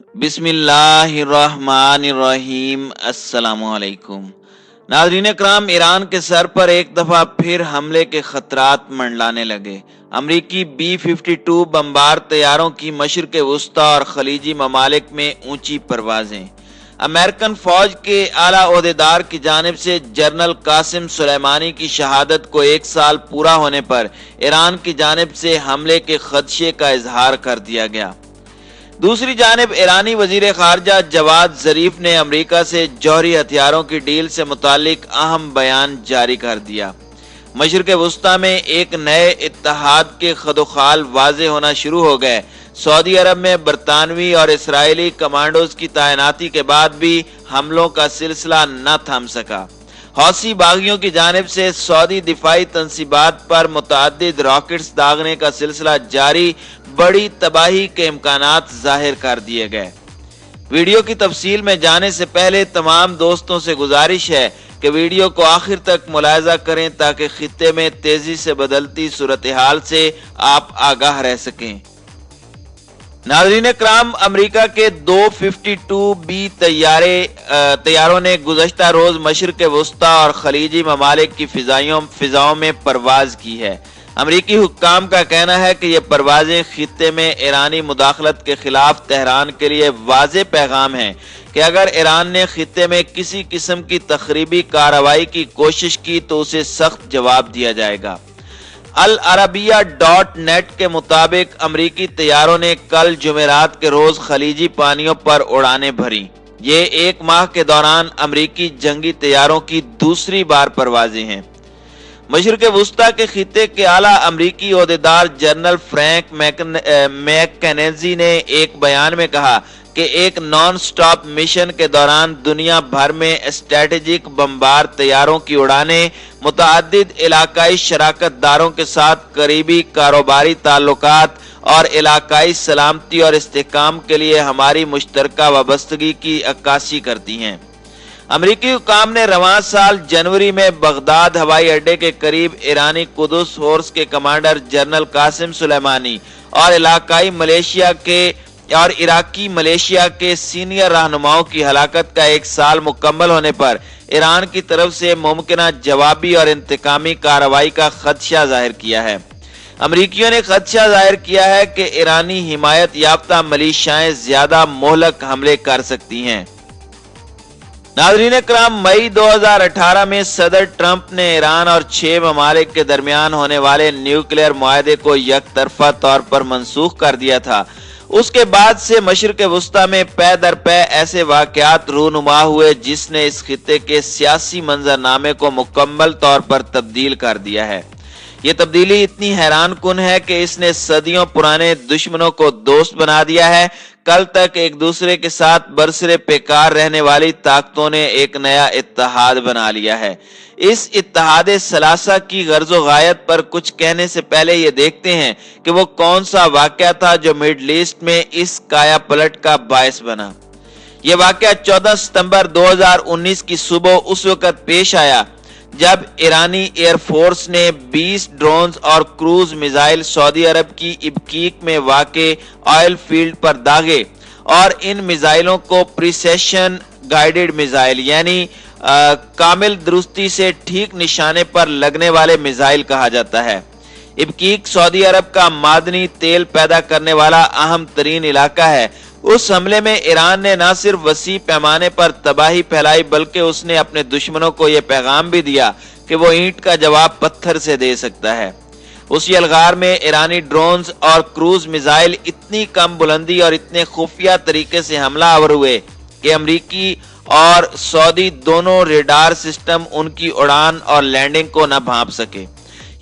बिस्मिल्लाहिर्रहमानिर्रहीम। अस्सलामुअलैकुम। नाज़रीन इकराम, ईरान के सर पर एक दफ़ा फिर हमले के खतरात मंडलाने लगे। अमरीकी B-52 बमबार तैयारों की मशरिक़ वुस्ता और खलीजी ममालिक में ऊंची परवाजें। अमेरिकन फौज के आला ओहदेदार की जानिब से जनरल कासिम सुलेमानी की शहादत को 1 साल पूरा होने पर ईरान की जानिब से हमले के खदशे का इजहार कर दिया गया। दूसरी जानिब ईरानी वजीर खारजा जवाद जरीफ ने अमरीका से जौहरी हथियारों की डील से मुतालिक अहम बयान जारी कर दिया। मशरिक़ वुस्ता में एक नए इत्तेहाद के खदोखाल वाज़े होना शुरू हो गए। सऊदी अरब में बरतानवी और इसराइली कमांडोज की तैनाती के बाद भी हमलों का सिलसिला न थम सका। हौसी बागियों की जानिब से सऊदी दिफाई तंसीबात पर मुतअद्दिद रॉकेट्स दागने का सिलसिला जारी बड़ी तबाही के इम्कानात जाहिर कर दिए गए। वीडियो की तफसील में जाने से पहले तमाम दोस्तों से गुजारिश है कि वीडियो को आखिर तक मुलाहिजा करें ताकि खित्ते में तेजी से बदलती सूरत हाल से आप आगाह रह सकें। नाज़रीन कराम, अमरीका के 252B तैयारों ने गुज़श्ता रोज मशरिक़ वुस्ता और खलीजी ममालिक की फिजाओं में परवाज की है। अमरीकी हुक्काम का कहना है कि ये परवाजें खित्ते में ईरानी मुदाखलत के खिलाफ तेहरान के लिए वाज़े पैगाम है कि अगर ईरान ने खित्ते में किसी किस्म की तखरीबी कार्रवाई की कोशिश की तो उसे सख्त जवाब दिया जाएगा। अल अरबिया.नेट के मुताबिक अमरीकी तैयारों ने कल जुमेरात के रोज खलीजी पानियों पर उड़ानें भरी। ये 1 माह के दौरान अमरीकी जंगी तैयारों की दूसरी बार परवाजें हैं। मशरिक़ वुस्ता के खित्ते के आला अमरीकी ओहदेदार जनरल फ्रैंक मैककेनेजी ने एक बयान में कहा कि एक नॉन स्टॉप मिशन के दौरान दुनिया भर में स्ट्रेटेजिक बमबार तैयारों की उड़ानें मुतअद्दिद इलाकाई शराकतदारों के साथ करीबी कारोबारी ताल्लुकात और इलाकाई सलामती और इस्तेहकाम के लिए हमारी मुश्तरका वाबस्तगी की अक्कासी करती हैं। अमरीकी हुक्काम ने रवां साल जनवरी में बगदाद हवाई अड्डे के करीब ईरानी कुदस फोर्स के कमांडर जनरल कासिम सुलेमानी और इराकी मलेशिया के सीनियर रहनुमाओं की हलाकत का 1 साल मुकम्मल होने पर ईरान की तरफ से मुमकिना जवाबी और इंतकामी कार्रवाई का खदशा जाहिर किया है। अमरीकियों ने खदशा जाहिर किया है कि ईरानी हिमायत याफ्ता मलिशियाएं ज्यादा मोहलक हमले कर सकती हैं। नाज़रीन कराम, मई 2018 में सदर ट्रंप ने ईरान और 6 ममालिक के दरमियान होने वाले न्यूक्लियर मुआहदे को यकतरफा तौर पर मनसूख कर दिया था। उसके बाद से मशरिक़ वुस्ता में पै दर पै ऐसे वाक़यात रूनुमा हुए जिसने इस खित्ते के सियासी मंजरनामे को मुकम्मल तौर पर तब्दील कर दिया है। ये तब्दीली इतनी हैरान कुन है कि इसने सदियों पुराने दुश्मनों को दोस्त बना दिया है। कल तक एक दूसरे के साथ बरसरे पेकार रहने वाली ताकतों ने एक नया इत्तेहाद बना लिया है। इस इत्तेहाद सलासा की गर्ज़ो गायत पर कुछ कहने से पहले ये देखते हैं कि वो कौन सा वाक़या था जो मिडल ईस्ट में इस काया पलट का बायस बना। यह वाक़या 14 सितंबर 2019 की सुबह उस वक्त पेश आया जब ईरानी एयरफोर्स ने 20 ड्रोन्स और क्रूज मिसाइल सऊदी अरब की इबकीक में वाक़े ऑयल फील्ड पर दागे और इन मिसाइलों को प्रिसेशन गाइडेड मिसाइल यानी कामिल दुरुस्ती से ठीक निशाने पर लगने वाले मिसाइल कहा जाता है। इबकीक सऊदी अरब का मादनी तेल पैदा करने वाला अहम तरीन इलाका है। उस हमले में ईरान ने न सिर्फ वसी पैमाने पर तबाही फैलाई बल्कि उसने अपने दुश्मनों को यह पैगाम भी दिया कि वो ईंट का जवाब पत्थर से दे सकता है। उसी अलगार में ईरानी ड्रोन्स और क्रूज मिसाइल इतनी कम बुलंदी और इतने खुफिया तरीके से हमला आवर हुए कि अमरीकी और सऊदी दोनों रेडार सिस्टम उनकी उड़ान और लैंडिंग को न भांप सके।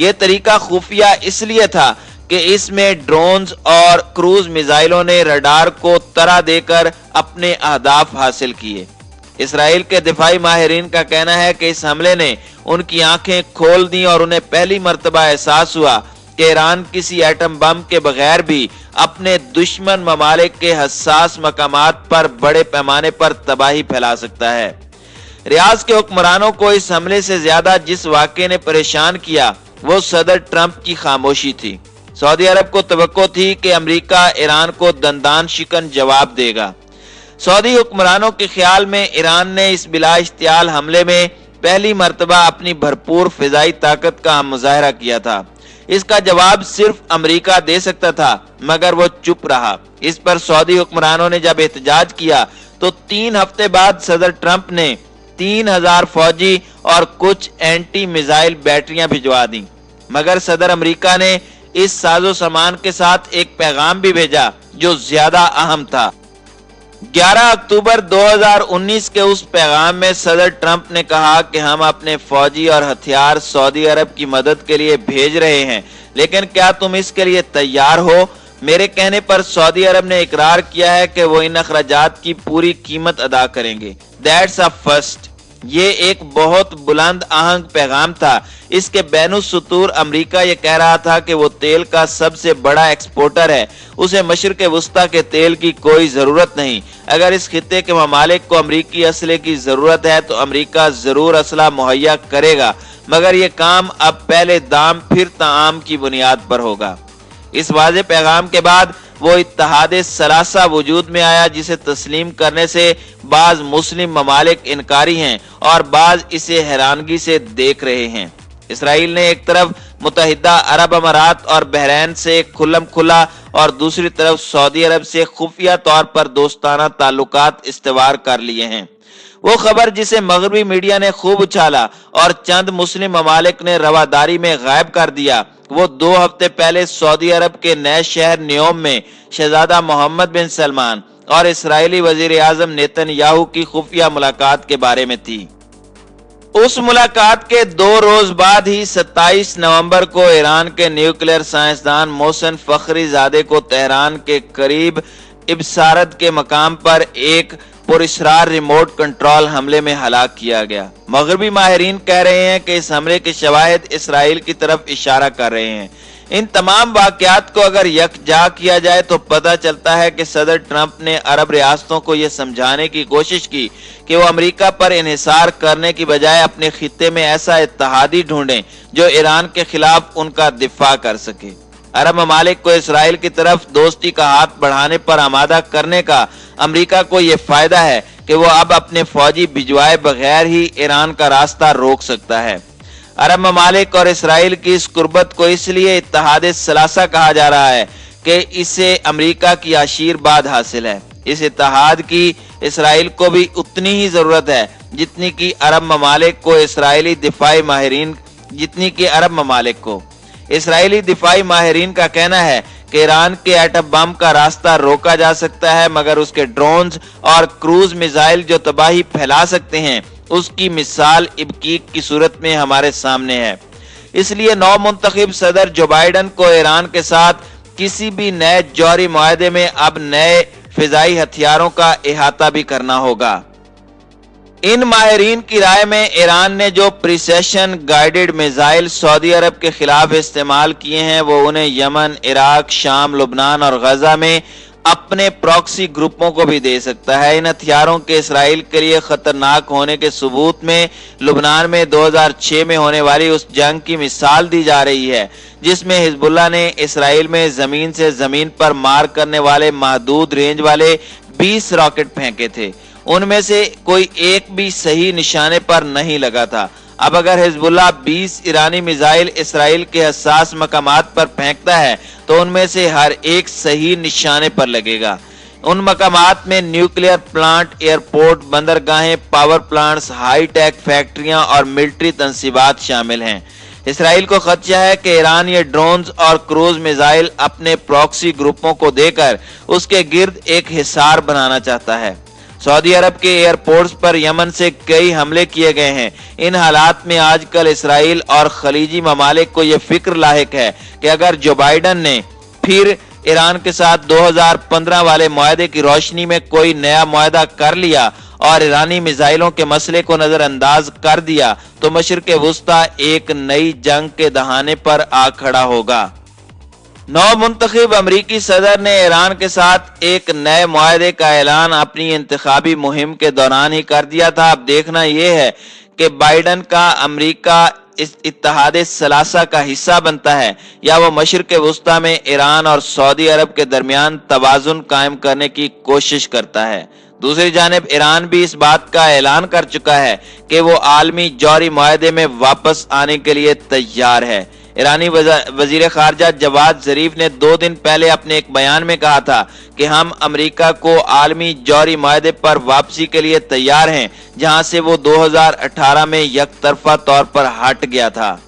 यह तरीका खुफिया इसलिए था कि इसमें ड्रोन्स और क्रूज मिसाइलों ने रडार को तरा देकर अपने अहदाफ हासिल किए। इसराइल के दिफाई माहिरीन का कहना है कि इस हमले ने उनकी आंखें खोल दी और उन्हें पहली मर्तबा एहसास हुआ कि ईरान किसी एटम बम के बगैर भी अपने दुश्मन ममालिक के हसास मकामात पर बड़े पैमाने पर तबाही फैला सकता है। रियाज के हुक्मरानों को इस हमले से ज्यादा जिस वाक़े ने परेशान किया वो सदर ट्रंप की खामोशी थी। सऊदी अरब को तवक्को थी कि अमेरिका ईरान को दंदान शिकन जवाब देगा। सऊदी हुक्मरानों के ख्याल में ईरान ने इस बिला इश्तियाल हमले में पहली मर्तबा अपनी भरपूर फिजाई ताकत का मुजाहरा किया था। इसका जवाब सिर्फ अमेरिका दे सकता था, मगर वो चुप रहा। इस पर सऊदी हुक्मरानों ने जब एहतजाज किया तो 3 हफ्ते बाद सदर ट्रंप ने 3000 फौजी और कुछ एंटी मिसाइल बैटरियां भिजवा दी। मगर सदर अमेरिका ने इस साजो सामान के साथ एक पैगाम भी भेजा जो ज्यादा अहम था। 11 अक्टूबर 2019 के उस पैगाम में सदर ट्रंप ने कहा कि हम अपने फौजी और हथियार सऊदी अरब की मदद के लिए भेज रहे हैं, लेकिन क्या तुम इसके लिए तैयार हो? मेरे कहने पर सऊदी अरब ने इकरार किया है कि वो इन अखराजात की पूरी कीमत अदा करेंगे। That's a first. ये एक बहुत बुलंद आहंग पैगाम था। इसके बैनुस्सुतूर अमेरिका ये कह रहा था कि वो तेल का सबसे बड़ा एक्सपोर्टर है, उसे मशरिक़ वुस्ता के तेल की कोई जरूरत नहीं। अगर इस खित्ते के ममालिक को अमरीकी असले की जरूरत है तो अमेरिका जरूर असला मुहैया करेगा, मगर ये काम अब पहले दाम फिर ताम की बुनियाद पर होगा। इस वाज़े पैगाम के बाद वो इत्तेहाद सलासा वजूद में आया, जिसे तस्लीम करने से बाज मुस्लिम ममालिक इनकारी हैं और बाज इसे हैरानगी से देख रहे हैं। इसराइल ने एक तरफ मुत्तहिदा अरब अमारात और बहरैन से खुल्लम खुला और दूसरी तरफ सऊदी अरब से खुफिया तौर पर दोस्ताना ताल्लुकात इस्तेवार कर लिए हैं। वो खबर जिसे मगरबी मीडिया ने खूब उछाला और चंद मुस्लिम ममालिक ने रवादारी में गायब कर दिया, वो 2 हफ्ते पहले सऊदी अरब के नए शहर न्योम में शहजादा मोहम्मद बिन सलमान और इसराइली वजीर आजम नेतन्याहू की खुफिया मुलाकात के बारे में थी। उस मुलाकात के 2 रोज बाद ही 27 नवंबर को ईरान के न्यूक्लियर साइंसदान मोहसिन फखरीजादे को तेहरान के करीब इब्सारत के मकाम पर एक पुरअसरार रिमोट कंट्रोल हमले में हलाक किया गया। मगरबी माहिरीन कह रहे हैं कि इस हमले के शवाहिद इसराइल की तरफ इशारा कर रहे हैं। इन तमाम वाकयात को अगर यकजा किया जाए तो पता चलता है कि सदर ट्रंप ने अरब रियासतों को यह समझाने की कोशिश की कि वो अमेरिका पर इन्हिसार करने की बजाय अपने खित्ते में ऐसा इत्तेहादी ढूंढें जो ईरान के खिलाफ उनका दिफा कर सके। अरब ममालिक को इसराइल की तरफ दोस्ती का हाथ बढ़ाने पर आमादा करने का अमेरिका को यह फायदा है कि वो अब अपने फौजी भिजवाए बगैर ही ईरान का रास्ता रोक सकता है। अरब ममालिक और इसराइल की इस कुर्बत को इसलिए इत्तेहाद सलासा कहा जा रहा है कि इसे अमेरिका की आशीर्वाद हासिल है। इस इत्तेहाद की इसराइल को भी उतनी ही जरूरत है जितनी कि अरब ममालिक को इसराइली दिफाई माहिरीन का कहना है कि ईरान के एटम बम का रास्ता रोका जा सकता है, मगर उसके ड्रोन्स और क्रूज मिसाइल जो तबाही फैला सकते हैं उसकी मिसाल इब्कीक की सूरत में हमारे सामने है। इसलिए नौ मुंतखब सदर जो बाइडन को ईरान के साथ किसी भी नए जौहरी मुआहदे में अब नए फिजाई हथियारों का इहाता भी करना होगा। इन माहिरीन की राय में ईरान ने जो प्रिसिशन गाइडेड मिसाइल सऊदी अरब के खिलाफ इस्तेमाल किए हैं वो उन्हें यमन, इराक, शाम, लुबनान और गजा में अपने प्रॉक्सी ग्रुपों को भी दे सकता है। इन हथियारों के इसराइल के लिए खतरनाक होने के सबूत में लुबनान में 2006 में होने वाली उस जंग की मिसाल दी जा रही है जिसमें हिजबुल्लाह ने इसराइल में जमीन से जमीन पर मार करने वाले महदूद रेंज वाले 20 रॉकेट फेंके थे। उनमें से कोई एक भी सही निशाने पर नहीं लगा था। अब अगर हिजबुल्लाह 20 ईरानी मिसाइल इसराइल के हसास मकामात पर फेंकता है तो उनमें से हर एक सही निशाने पर लगेगा। उन मकामात में न्यूक्लियर प्लांट, एयरपोर्ट, बंदरगाहें, पावर प्लांट्स, हाई टेक फैक्ट्रियां और मिलिट्री तंसीबात शामिल हैं। इसराइल को खदशा है कि ईरान ये ड्रोन्स और क्रूज मिसाइल अपने प्रॉक्सी ग्रुपों को देकर उसके गिर्द एक हिसार बनाना चाहता है। सऊदी अरब के एयरपोर्ट्स पर यमन से कई हमले किए गए हैं। इन हालात में आजकल इसराइल और खलीजी ममालिक को यह फिक्र लायक है कि अगर जो बाइडन ने फिर ईरान के साथ 2015 वाले मुआहदे की रोशनी में कोई नया मुआहदा कर लिया और ईरानी मिसाइलों के मसले को नजरअंदाज कर दिया तो मशरिक़ वुस्ता एक नई जंग के दहाने पर आ खड़ा होगा। नौ मुंतखब अमरीकी सदर ने ईरान के साथ एक नए मुआहदे का ऐलान अपनी इंतखाबी मुहिम के दौरान ही कर दिया था। अब देखना यह है कि बाइडन का अमरीका इस इत्तेहाद सलासा का हिस्सा बनता है या वो मशरिक़ वुस्ता में ईरान और सऊदी अरब के दरमियान तवाजुन कायम करने की कोशिश करता है। दूसरी जानिब ईरान भी इस बात का ऐलान कर चुका है कि वो आलमी जौहरी मुआहदे में वापस आने के लिए तैयार है। ईरानी वजीर खारजा जवाद जरीफ ने 2 दिन पहले अपने एक बयान में कहा था कि हम अमेरिका को आलमी जौहरी मुआहदे पर वापसी के लिए तैयार हैं, जहां से वो 2018 में यकतरफा तौर पर हट गया था।